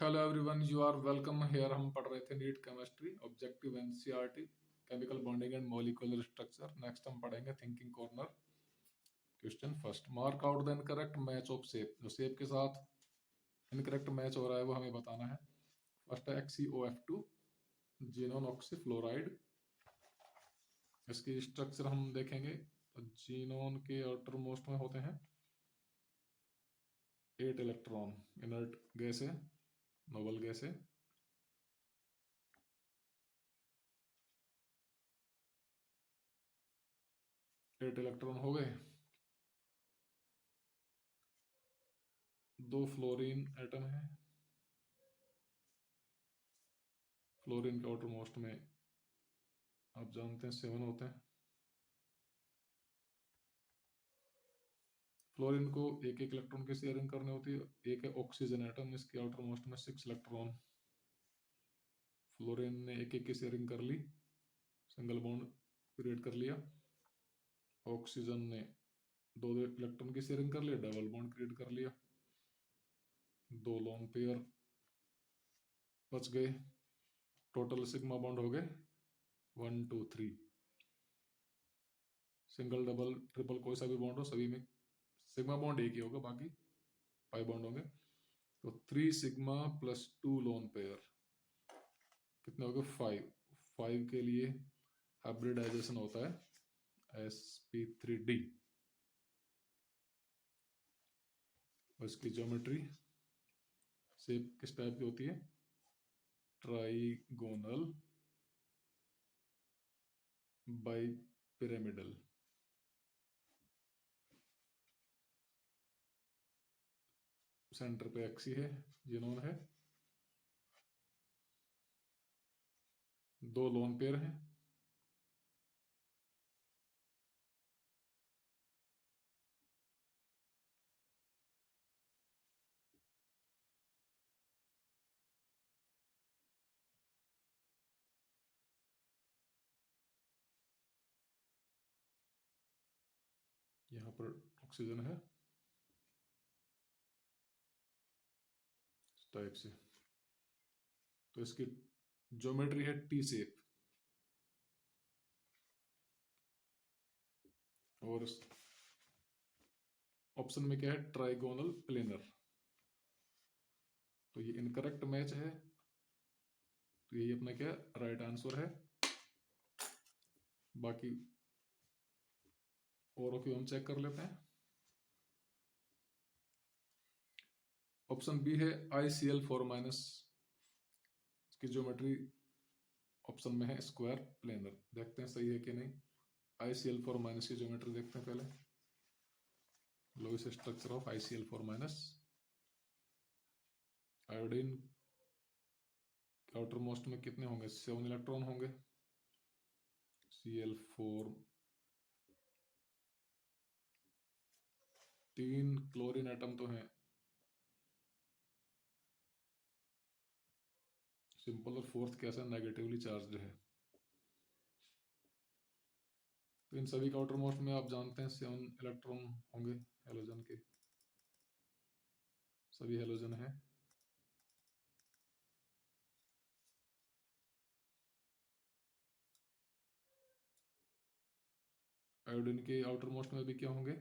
Hello everyone, you are welcome here. हम पढ़ रहे थे NEET chemistry objective NCERT chemical bonding and molecular structure. Next हम पढ़ेंगे thinking corner. Question first, mark out the incorrect match of shape. जो shape के साथ incorrect match हो रहा है वो हमें बताना है। फर्स्ट है XeOF2 जीनोन ऑक्सीफ्लोराइड। इसकी स्ट्रक्चर हम देखेंगे तो जीनोन के आउटर मोस्ट में होते हैं 8 इलेक्ट्रॉन। इनर्ट गैस है, नोबल गैस है। एट इलेक्ट्रॉन हो गए। 2 फ्लोरीन एटम है। फ्लोरीन के आउटर मोस्ट में आप जानते हैं 7 होते हैं। फ्लोरीन को एक एक इलेक्ट्रॉन की शेयरिंग करनी होती है। एक है ऑक्सीजन एटम, इसके आउटर मोस्ट में 6 इलेक्ट्रॉन। फ्लोरीन ने एक एक की शेयरिंग कर ली, सिंगल बॉन्ड क्रिएट कर लिया। ऑक्सीजन ने 2 इलेक्ट्रॉन की शेयरिंग कर लिया, डबल बॉन्ड क्रिएट कर लिया। 2 लोन पेयर बच गए। टोटल सिग्मा बॉन्ड हो गए 1 2 3। सिंगल डबल ट्रिपल कोई सा भी बॉन्ड हो, सभी में सिग्मा बॉन्ड एक ही होगा, बाकी 5 बॉन्ड होंगे। तो 3 सिग्मा प्लस 2 लोन पेयर कितने हो गए 5। 5 के लिए हाइब्रिडाइजेशन होता है sp3d। और इसकी ज्योमेट्री शेप किस टाइप की होती है? Trigonal bi pyramidal. सेंटर पे एक्सी है, जीनोन है। 2 लोन पेयर हैं। यहाँ पर ऑक्सीजन है इस टाइप से। तो इसकी ज्योमेट्री है टी शेप। और ऑप्शन में क्या है? Trigonal planar. तो ये इनकरेक्ट मैच है, तो यही अपना क्या राइट आंसर है। बाकी और क्यों हम चेक कर लेते हैं। ऑप्शन बी है ICl4-। इसकी ज्योमेट्री ऑप्शन में है स्क्वायर प्लेनर। देखते हैं सही है कि नहीं। ICl4- की ज्योमेट्री देखते हैं पहले। Lewis structure of ICl4-। Iodine outermost में कितने होंगे? 7 इलेक्ट्रॉन होंगे। Cl4, 3 क्लोरीन एटम तो हैं सिंपल, और फोर्थ कैसा नेगेटिवली चार्ज है। तो इन सभी का आउटर मोस्ट में आप जानते हैं 7 इलेक्ट्रॉन होंगे हेलोजन के। सभी हेलोजन है। आयोडीन के आउटर मोस्ट में भी क्या होंगे?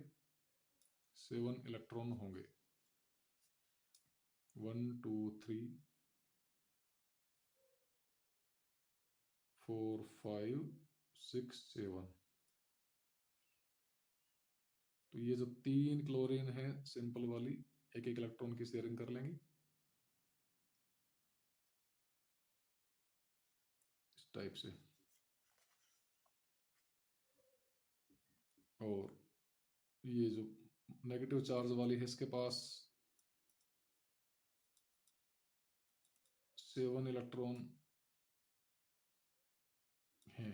7 इलेक्ट्रॉन होंगे। 1 2 3 4 5 6 7। तो ये जो 3 क्लोरीन है सिंपल वाली, एक एक इलेक्ट्रॉन की शेयरिंग कर लेंगी इस टाइप से। और ये जो नेगेटिव चार्ज वाली है इसके पास 7 इलेक्ट्रॉन है।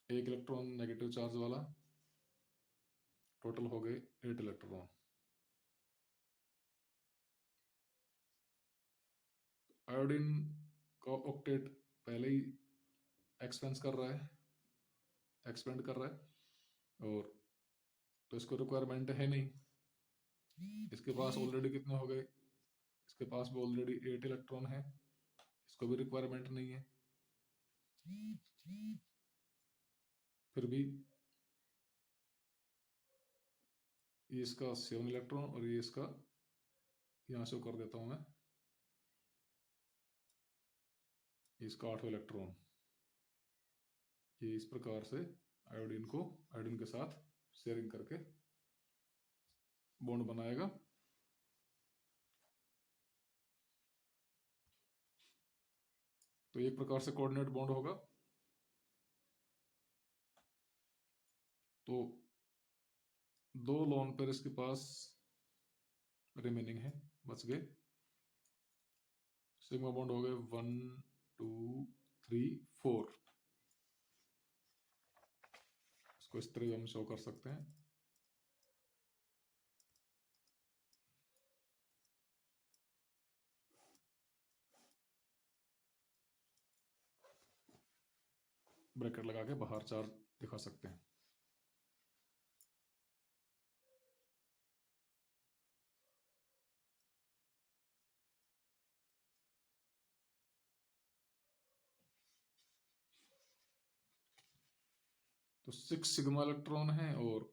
एक इलेक्ट्रॉन नेगेटिव चार्ज वाला, टोटल हो गए 8 इलेक्ट्रॉन। आयोडीन का ऑक्टेट पहले ही एक्सपेंड कर रहा है, और तो इसको रिक्वायरमेंट है नहीं। इसके पास ऑलरेडी कितने हो गए? इसके पास भी ऑलरेडी 8 इलेक्ट्रॉन है, इसको भी रिक्वायरमेंट नहीं है, फिर भी ये इसका 7 इलेक्ट्रॉन और ये इसका, यहाँ से कर देता हूँ मैं, इसका 8 इलेक्ट्रॉन। ये इस प्रकार से आयोडीन के साथ शेयरिंग करके बॉन्ड बनाएगा। तो एक प्रकार से कोऑर्डिनेट बॉन्ड होगा। तो 2 लोन पेयर इसके पास रिमेनिंग है, बच गए। सिग्मा बॉन्ड हो गए 1 2 3 4। इसको इस तरह हम शो कर सकते हैं। ब्रैकेट लगा के बाहर चार्ज दिखा सकते हैं। तो 6 सिग्मा इलेक्ट्रॉन है और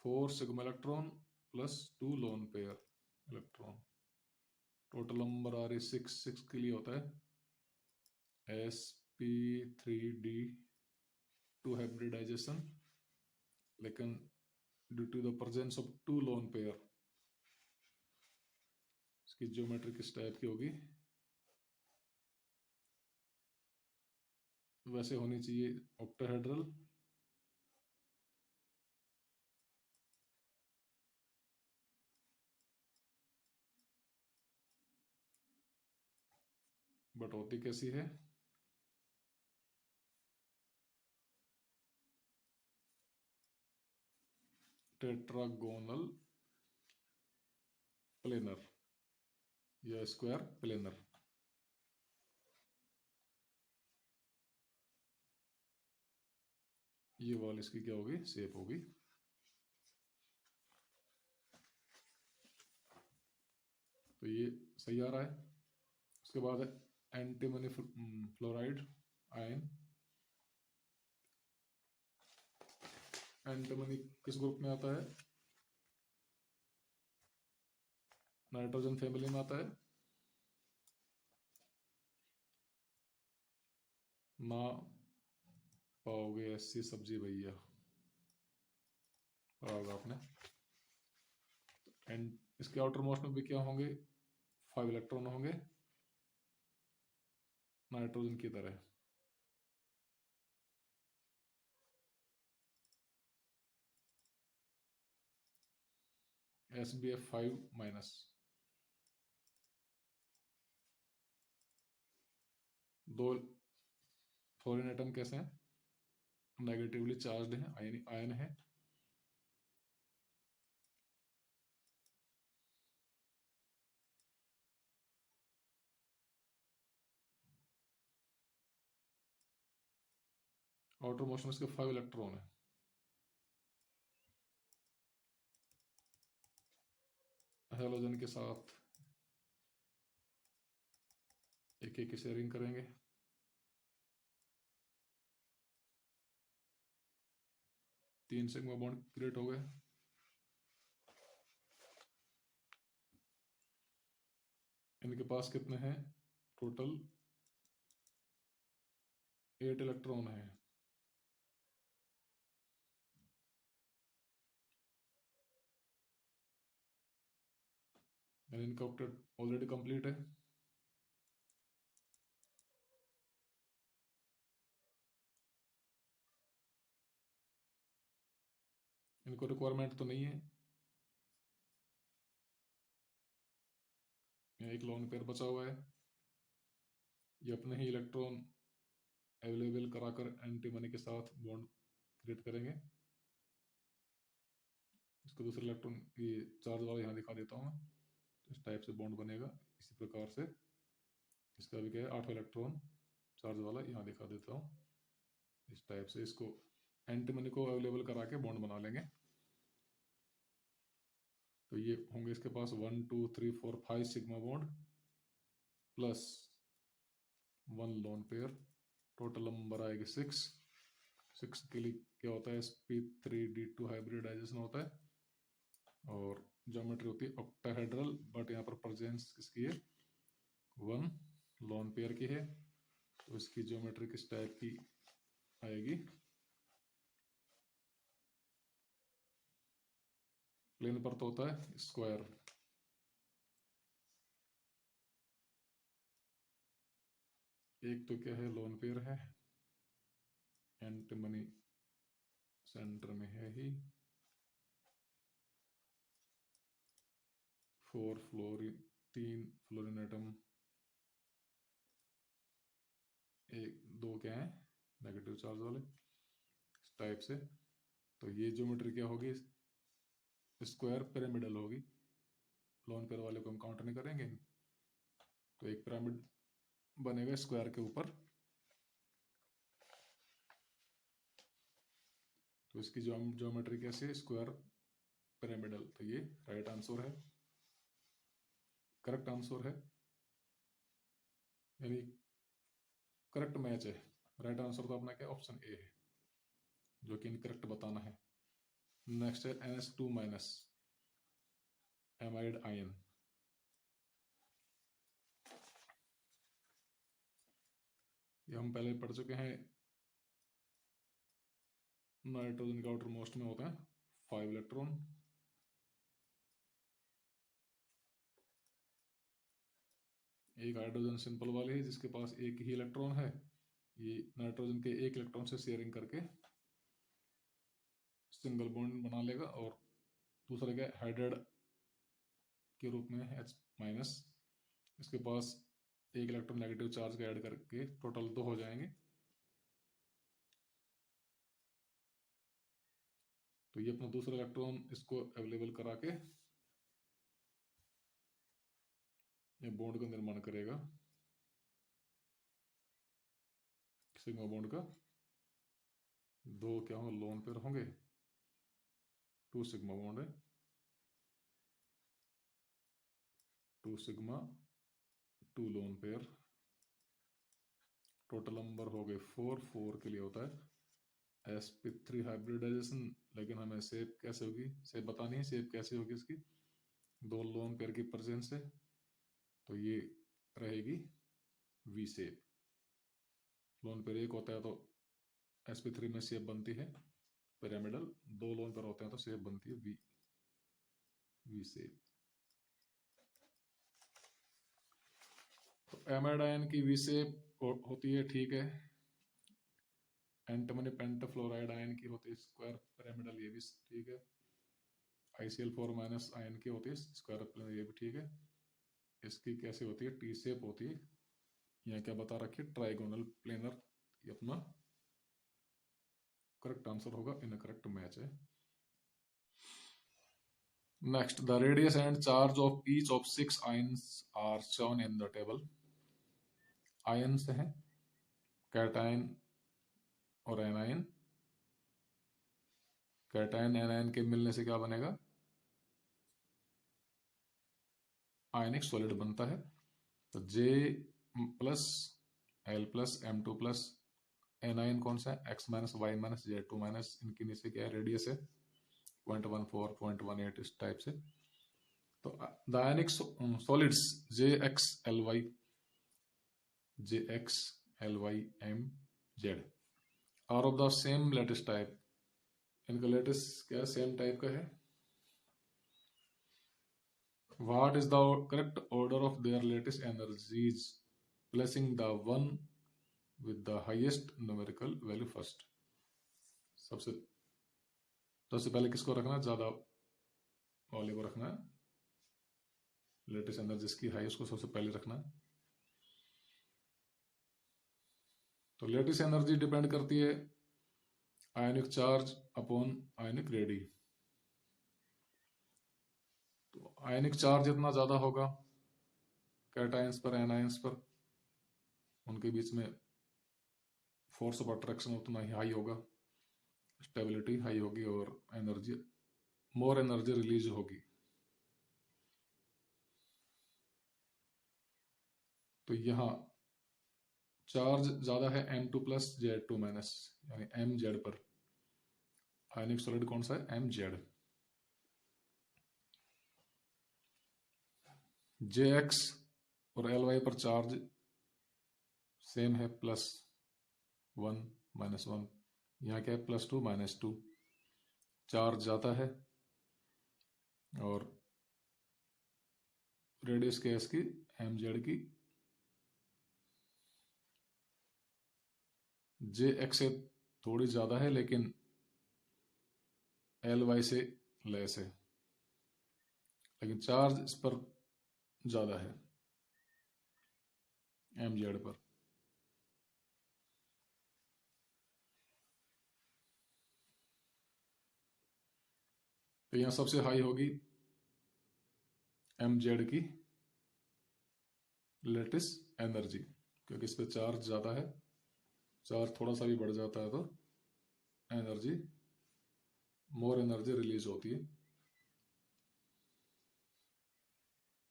4 sigma electron plus 2 lone pair electron. Total number आ रही 6 के लिए होता है sp3d 2 हाइब्रिडाइजेशन, लेकिन due to the presence of 2 lone pair इसकी ज्योमेट्री किस टाइप की होगी, वैसे होनी चाहिए ऑक्टाहेड्रल। बट होती कैसी है, टेट्रागोनल प्लेनर या स्क्वायर प्लेनर। ये वाल इसकी क्या होगी, शेप होगी। तो ये सही आ रहा है। उसके बाद एंटीमनी फ्लोराइड आयन। एंटीमनी किस ग्रुप में आता है, नाइट्रोजन फैमिली में आता है। ना पाओगे ऐसी सब्जी भैया, पाओगे आपने। एंड इसके आउटर मोस्ट में भी क्या होंगे, 5 इलेक्ट्रॉन होंगे नाइट्रोजन की तरह। SbF5 minus. 2 फ्लोरीन एटम कैसे हैं, नेगेटिवली चार्ज्ड है, आयन है। आउटर मोस्ट में इसके 5 इलेक्ट्रॉन है। हेलोजन के साथ एक एक की शेयरिंग करेंगे। तीन सिग्मा बॉन्ड क्रिएट हो गए। इनके पास कितने हैं, टोटल 8 इलेक्ट्रॉन है। इनका ऑक्टेट ऑलरेडी कंप्लीट है। इनको रिक्वायरमेंट तो नहीं है। यहाँ एक लोन पेयर बचा हुआ है, ये अपने ही इलेक्ट्रॉन अवेलेबल कराकर एंटीमनी के साथ बॉन्ड क्रिएट करेंगे। इसको दूसरे इलेक्ट्रॉन की चार्ज वाला यहाँ दिखा देता हूँ। तो इस टाइप से बॉन्ड बनेगा। इसी प्रकार से इसका भी क्या है, 8 इलेक्ट्रॉन चार्ज वाला यहाँ दिखा देता हूँ। इस टाइप से इसको एंटीमनी को अवेलेबल करा के बॉन्ड बना लेंगे। तो ये होंगे इसके पास 1 2 3 4 5 sigma bond plus 1 lone pair, total number आएगी 6। 6 के लिए क्या होता है, sp3d2 हाइब्रिडाइजेशन होता है, और ज्योमेट्री होती है ऑक्टाहेड्रल, बट यहाँ पर प्रेजेंस किसकी है, 1 लोन पेयर की है। तो इसकी ज्योमेट्री किस टाइप की आएगी, प्लेन पर तो होता है स्क्वायर। एक तो क्या है, लोन पेयर है, एंटिमनी सेंटर में है ही, 3 फ्लोरीन एटम, 2 क्या है नेगेटिव चार्ज वाले, इस टाइप से। तो ये ज्योमेट्री क्या होगी, स्क्वायर पिरामिडल होगी, लोन पेयर वाले को हम काउंट नहीं करेंगे। तो एक पिरामिड बनेगा स्क्वायर के ऊपर, तो इसकी ज्योमेट्री कैसे है, स्क्वायर पिरामिडल। तो ये राइट आंसर है, करेक्ट आंसर है, यानी करेक्ट मैच है। राइट आंसर तो अपना क्या ऑप्शन ए है, जो कि इनकरेक्ट बताना है। नेक्स्ट है NH2- एमाइड आयन। ये हम पहले पढ़ चुके हैं, नाइट्रोजन के आउटर मोस्ट में होते हैं 5 इलेक्ट्रॉन, एक हाइड्रोजन सिंपल वाले है जिसके पास एक ही इलेक्ट्रॉन है, ये नाइट्रोजन के एक इलेक्ट्रॉन से शेयरिंग करके सिंगल बॉन्ड बना लेगा, और दूसरा क्या हाइड्राइड के रूप में H-, इसके पास एक इलेक्ट्रॉन नेगेटिव चार्ज का ऐड करके टोटल 2 हो जाएंगे। तो ये अपना दूसरा इलेक्ट्रॉन इसको अवेलेबल करा के ये बॉन्ड का निर्माण करेगा, सिग्मा बॉन्ड का। 2 क्या होंगे, लोन पेयर होंगे, 2 सिग्मा बॉन्ड है, 2 sigma 2 lone pair, total number हो गए 4 के लिए होता है sp3 हाइब्रिडाइजेशन। लेकिन हमें शेप कैसे होगी, शेप बतानी है, शेप कैसे होगी इसकी, 2 लोन पेयर की प्रेजेंस है, तो ये रहेगी वी शेप। लोन पेयर एक होता है तो sp3 में शेप बनती है पिरामिडल, 2 लोन पेयर होते हैं तो शेप बनती है वी शेप। तो एमाइड आयन की वी शेप होती है, ठीक है। एंटिमनी पेंटाफ्लोराइड आयन की होती है स्क्वायर पिरामिडल, ये भी ठीक है। ICl4- आयन की होती है स्क्वायर पिरामिडल, ये भी ठीक है। इसकी कैसे होती है, टी शेप होती है। यहाँ क्या बता रखी है, ट्राइगोनल प्लेनर, ये अपना करेक्ट आंसर होगा, इनकरेक्ट मैच है। Next, the radius and charge of each of 6 ions are shown in the table. Ions हैं कैटायन और एनायन, कैटायन एनायन के मिलने से क्या बनेगा, आयनिक सॉलिड बनता है। तो J+L+M2+, एनायन कौन सा है, X-Y-Z2-, इनके नीचे क्या है, रेडियस है 0.14 0.18 इस टाइप से। तो the ionic solids JXLYMZ are of the same lattice type. इनका लेटिस क्या सेम टाइप का है। What is the correct order of their lattice energies, placing the one with the highest numerical value first? सबसे पहले किसको रखना है, ज्यादा वाले को रखना है, लेटिस एनर्जीज की हाई उसको सबसे पहले रखना है। तो लेटिस एनर्जी डिपेंड करती है आयनिक चार्ज अपॉन आयनिक रेडी। तो आयनिक चार्ज जितना ज्यादा होगा कैटायंस पर एनायंस पर, उनके बीच में फोर्स ऑफ अट्रैक्शन उतना ही हाई होगा, स्टेबिलिटी हाई होगी, और एनर्जी मोर एनर्जी रिलीज होगी। तो यहाँ चार्ज ज्यादा है M2 प्लस Z2 माइनस, यानी MZ पर। आयनिक सॉलिड कौन सा है? MZ। JX और LY पर चार्ज सेम है, +1 -1। यहाँ क्या है? +2 -2। चार्ज जाता है और रेडियस क्या है इसकी? MZ की। JX से थोड़ी ज्यादा है लेकिन LY से लेस है, लेकिन चार्ज इस पर ज्यादा है MZ पर। तो यहाँ सबसे हाई होगी MZ की लेटिस एनर्जी, क्योंकि इस पर चार्ज ज्यादा है। चार्ज थोड़ा सा भी बढ़ जाता है तो एनर्जी, मोर एनर्जी रिलीज होती है,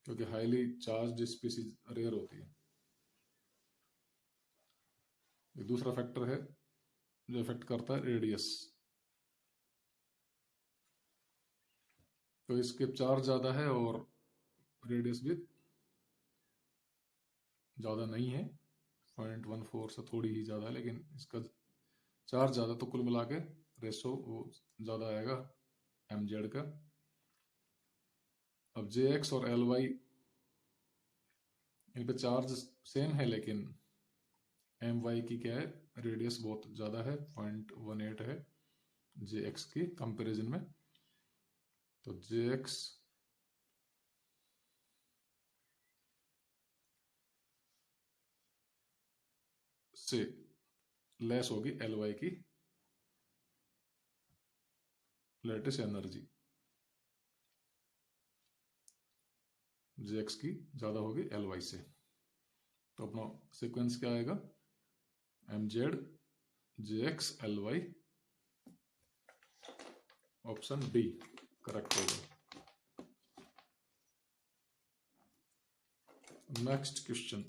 क्योंकि हाईली चार्ज स्पीसीज रेयर होती है। एक दूसरा फैक्टर है जो इफेक्ट करता है रेडियस। तो इसके चार्ज ज्यादा है और रेडियस भी ज्यादा नहीं है, 0.14 से थोड़ी ही ज्यादा है, लेकिन इसका चार्ज ज्यादा, तो कुल मिला के रेशो वो ज्यादा आएगा MZ का। अब JX और LY इन पे चार्ज सेम है, लेकिन MY की क्या है? रेडियस बहुत ज्यादा है, 0.18 है JX की कंपैरिजन में। तो JX से लेस होगी LY की लेटेस्ट एनर्जी, JX की ज्यादा होगी LY से। तो अपना सीक्वेंस क्या आएगा? MZ JX LY, option B correct होगा। Next question,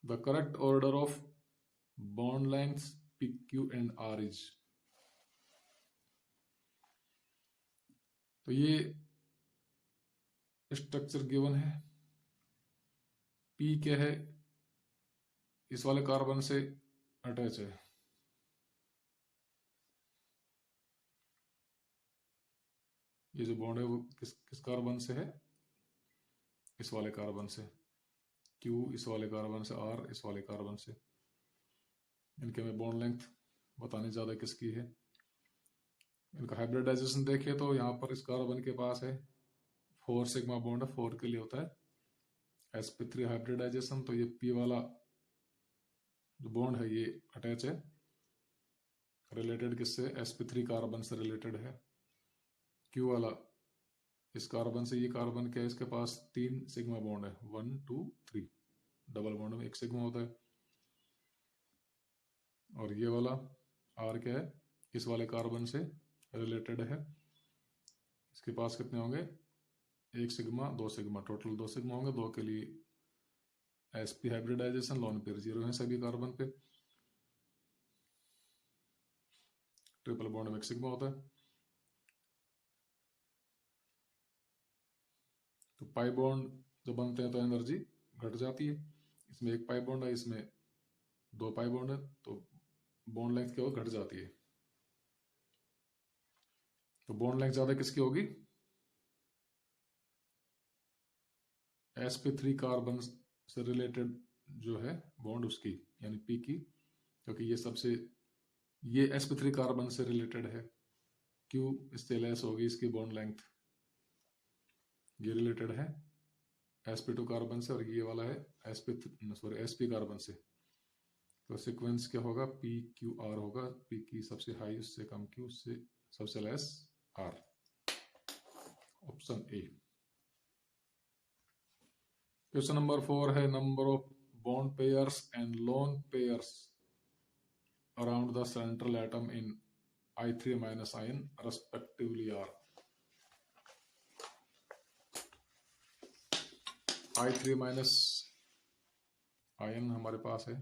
the correct order of bond lengths PQ and R is. तो ये स्ट्रक्चर गिवन है। P क्या है? इस वाले कार्बन से अटैच है, ये जो बॉन्ड है वो किस कार्बन से है? इस वाले कार्बन से। Q इस वाले कार्बन से, R इस वाले कार्बन से। इनके में बॉन्ड लेंथ बतानी ज्यादा किसकी है। इनका हाइब्रिडाइजेशन देखिए तो यहाँ पर इस कार्बन के पास है 4 सिग्मा बॉन्ड है, 4 के लिए होता है sp3 हाइब्रिडाइजेशन। तो ये P वाला जो बॉन्ड है ये अटैच है, रिलेटेड किससे? sp3 कार्बन से रिलेटेड है। Q वाला इस कार्बन से, ये कार्बन क्या है? इसके पास 3 सिग्मा बॉन्ड है, 1 2 3। डबल बॉन्ड में 1 सिग्मा होता है। और ये वाला R क्या है? इस वाले कार्बन से रिलेटेड है। इसके पास कितने होंगे? 1 सिग्मा 2 सिग्मा, टोटल 2 सिग्मा होंगे। 2 के लिए sp हाइब्रिडाइजेशन, लोन पेयर 0 है सभी कार्बन पे। ट्रिपल बॉन्ड में 1 सिग्मा होता है। तो पाई बॉन्ड जब बनते हैं तो एनर्जी घट जाती है। इसमें 1 पाई बॉन्ड है, इसमें 2 पाई बॉन्ड है, तो बॉन्ड लेंथ क्या हो? घट जाती है। तो बॉन्ड लेंथ ज्यादा किसकी होगी? sp3 कार्बन से रिलेटेड जो है बॉन्ड उसकी, यानी P की, क्योंकि ये sp3 कार्बन से रिलेटेड है। Q इससे लेस होगी इसकी बॉन्ड लेंथ। ये रिलेटेड है sp2 कार्बन से, और ये वाला है sp कार्बन से। तो सीक्वेंस क्या होगा? PQR होगा। P की सबसे हाई, उससे कम Q, उससे सबसे less R, option A. Question number 4 है, number of bond pairs and lone pairs around the central atom in I3 minus ion respectively are। I3 minus ion हमारे पास है,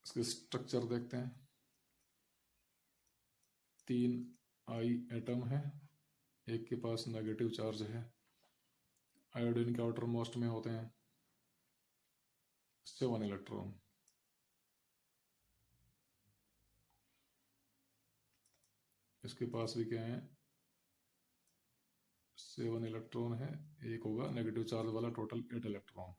इसके स्ट्रक्चर देखते हैं। 3 आई एटम है, एक के पास नेगेटिव चार्ज है, आयोडीन के आउटर मोस्ट में होते हैं 7 इलेक्ट्रॉन। इसके पास भी क्या है, 7 इलेक्ट्रॉन है, एक होगा नेगेटिव चार्ज वाला, टोटल 8 इलेक्ट्रॉन।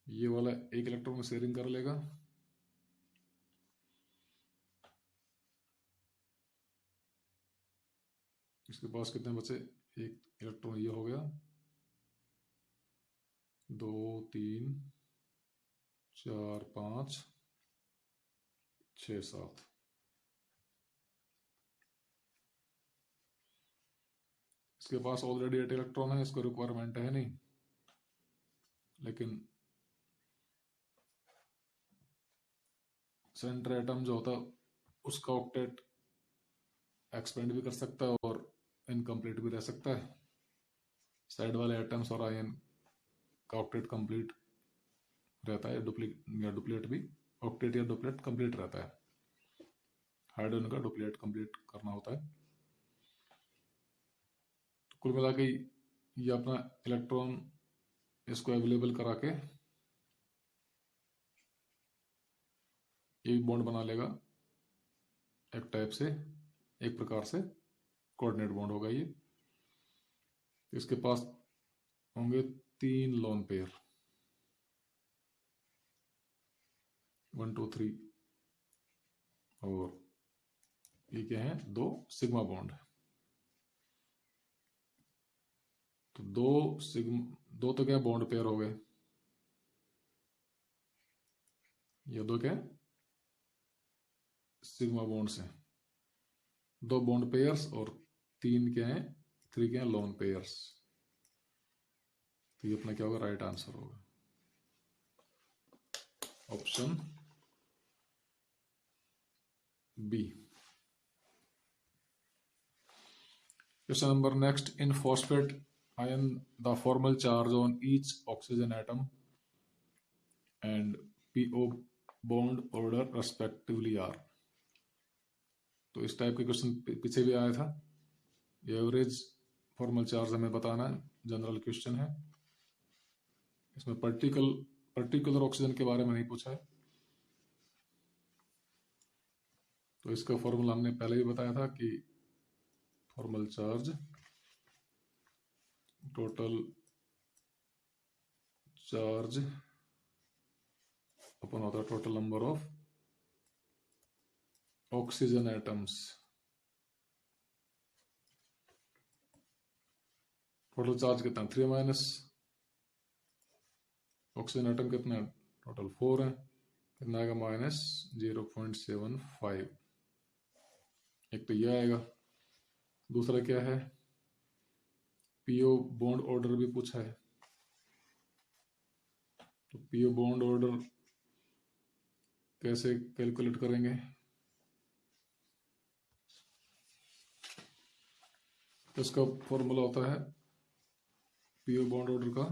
ये वाला 1 इलेक्ट्रॉन में शेयरिंग कर लेगा, इसके पास कितने बचे, 1 इलेक्ट्रॉन, ये हो गया 2 3 4 5 6 7। इसके पास ऑलरेडी 8 इलेक्ट्रॉन है, इसको रिक्वायरमेंट है नहीं, लेकिन सेंटर एटम जो होता है उसका ऑक्टेट एक्सपेंड भी कर सकता है और इनकम्प्लीट भी रह सकता है। साइड वाले एटम्स और आयन का ऑक्टेट कंप्लीट रहता है, डुप्लीट भी, ऑक्टेट या डुप्लेट कंप्लीट रहता है, हाइड्रोजन का डुप्लीट कंप्लीट करना होता है। तो कुल मिला के ये अपना इलेक्ट्रॉन इसको अवेलेबल करा के ये भी बॉन्ड बना लेगा, एक टाइप से, एक प्रकार से कोऑर्डिनेट बॉन्ड होगा ये। इसके पास होंगे 3 लोन पेयर, 1 2 3, और ये क्या है, 2 सिग्मा बॉन्ड। तो 2 तो क्या बॉन्ड पेयर हो गए, ये 2 क्या सिग्मा बॉन्ड्स हैं, 2 बॉन्ड पेयर्स, और 3 क्या है, 3 क्या है लोन पेयर्स। तो ये अपना क्या होगा, राइट आंसर होगा option B. Question number next. In phosphate ion, the formal charge on each oxygen atom and PO bond order respectively are. तो इस टाइप के क्वेश्चन पीछे भी आया था। एवरेज फॉर्मल चार्ज हमें बताना है, जनरल क्वेश्चन है। इसमें पर्टिकुलर ऑक्सीजन के बारे में नहीं पूछा है। तो इसका फॉर्मूला हमने पहले ही बताया था कि फॉर्मल चार्ज टोटल चार्ज अपन होता है total number of oxygen atoms. Total charge कितना, 3 माइनस ऑक्सीजन एटम कितना है, टोटल 4 है, कितना आएगा, -0.75। एक तो ये आएगा। दूसरा क्या है, पीओ बॉन्ड ऑर्डर भी पूछा है। तो पीओ बॉन्ड ऑर्डर कैसे कैलकुलेट करेंगे, तो इसका फॉर्मूला होता है पीओ बॉन्ड ऑर्डर का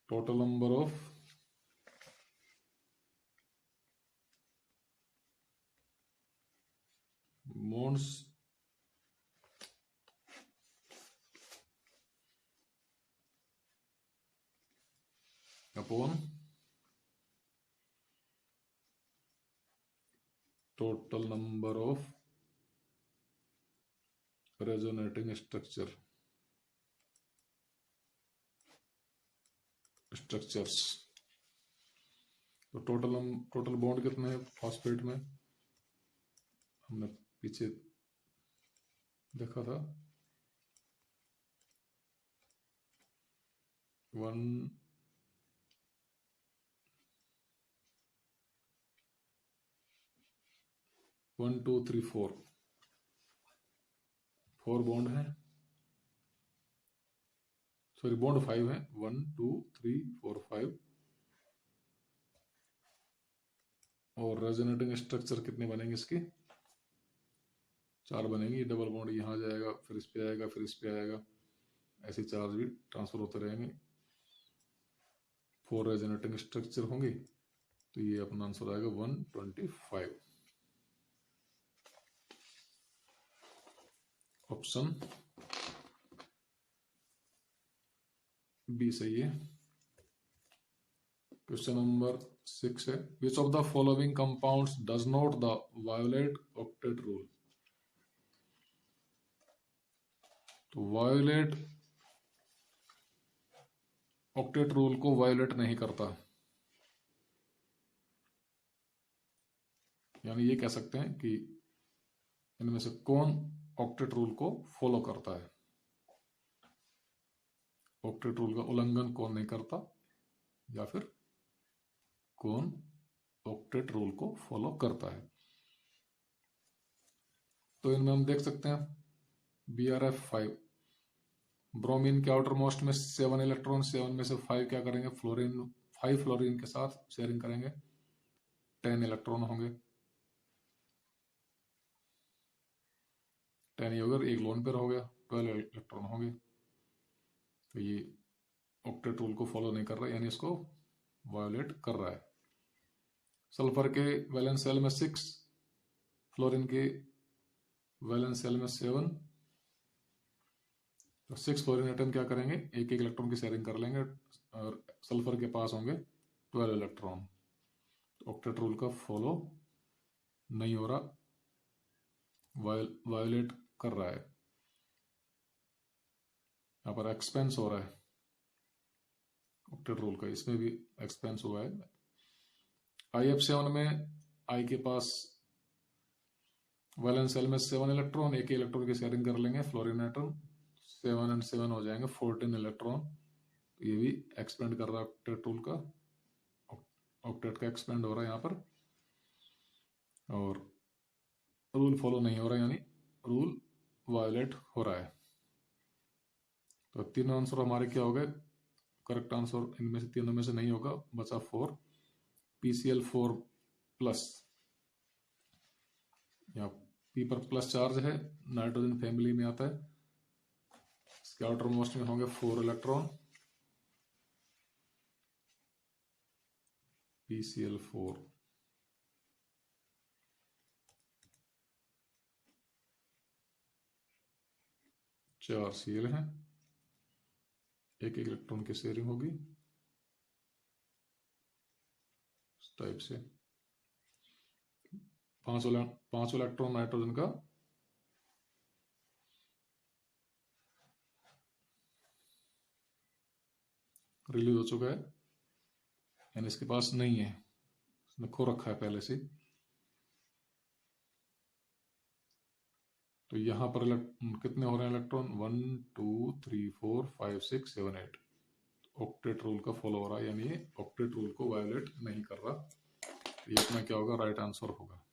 total number of bonds upon total number of resonating structures. तो टोटल बॉन्ड कितने हैं फॉस्फेट में, हमने पीछे देखा था 1 1 2 3 4 बॉन्ड है, सॉरी बॉन्ड 5 है, 1 2 3 4 5, और रेजोनेटिंग स्ट्रक्चर कितने बनेंगे इसके, 4 बनेंगे। डबल बॉन्ड यहाँ जाएगा, फिर इस पे आएगा, फिर इस पे आएगा, ऐसे चार्ज भी ट्रांसफर होते रहेंगे। 4 रेजोनेटिंग स्ट्रक्चर होंगे, तो ये अपना आंसर आएगा 125। ऑप्शन बी सही है। क्वेश्चन नंबर 6 है, which of the following compounds does not the violet octet rule. तो वायोलेट ऑक्टेट रूल को वायोलेट नहीं करता, यानी ये कह सकते हैं कि इनमें से कौन ऑक्टेट रूल को फॉलो करता है, ऑक्टेट रूल का उल्लंघन कौन नहीं करता, या फिर कौन ऑक्टेट रूल को फॉलो करता है। तो इनमें हम देख सकते हैं BrF5, ब्रोमीन के आउटर मोस्ट में 7 इलेक्ट्रॉन, 7 में से 5 क्या करेंगे, फ्लोरीन, 5 फ्लोरीन के साथ शेयरिंग करेंगे, 10 इलेक्ट्रॉन होंगे, 10 ही होगा, एक लोन पेयर हो गया, 12 इलेक्ट्रॉन होंगे। तो ये ऑक्टेट रूल को फॉलो नहीं कर रहा है, यानी इसको वायोलेट कर रहा है। सल्फर के वैलेंस शेल में 6, फ्लोरीन के वैलेंस शेल में 7, तो 6 फ्लोरीन एटम क्या करेंगे, एक एक इलेक्ट्रॉन की शेयरिंग कर लेंगे, और सल्फर के पास होंगे 12 इलेक्ट्रॉन। तो ऑक्टेट रूल का फॉलो नहीं हो रहा, वायोलेट कर रहा है। यहाँ पर एक्सपेंस हो रहा है ऑक्टेट रूल का, इसमें भी एक्सपेंस हुआ है। IF7 में आई के पास वैलेंस शेल में 7 इलेक्ट्रॉन, एक इलेक्ट्रॉन की शेयरिंग कर लेंगे, फ्लोरीन एटम, 7 और 7 हो जाएंगे 14 इलेक्ट्रॉन। तो ये भी एक्सपेंड कर रहा है ऑक्टेट रूल का, ऑक्टेट का एक्सपेंड हो रहा है यहाँ पर, और रूल फॉलो नहीं हो रहा, यानी रूल वायोलेट हो रहा है। तो 3 आंसर हमारे क्या हो गए, करेक्ट आंसर इनमें से तीनों में से नहीं होगा, बचा 4, PCl4 प्लस, यहाँ P पर प्लस चार्ज है, नाइट्रोजन फैमिली में आता है, इसके आउटर मोस्ट में होंगे 4 इलेक्ट्रॉन, PCl4, चार Cl हैं, एक इलेक्ट्रॉन की शेयरिंग होगी इस टाइप से, 5 इलेक्ट्रॉन नाइट्रोजन का रिलीज हो चुका है, यानी इसके पास नहीं है, इसने खो रखा है पहले से। तो यहाँ पर कितने हो रहे हैं इलेक्ट्रॉन, 1 2 3 4 5 6 7 8, ऑक्टेट रूल का फॉलो हो रहा है, यानी ये ऑक्टेट रूल को वायोलेट नहीं कर रहा। ये अपना क्या होगा, राइट आंसर होगा।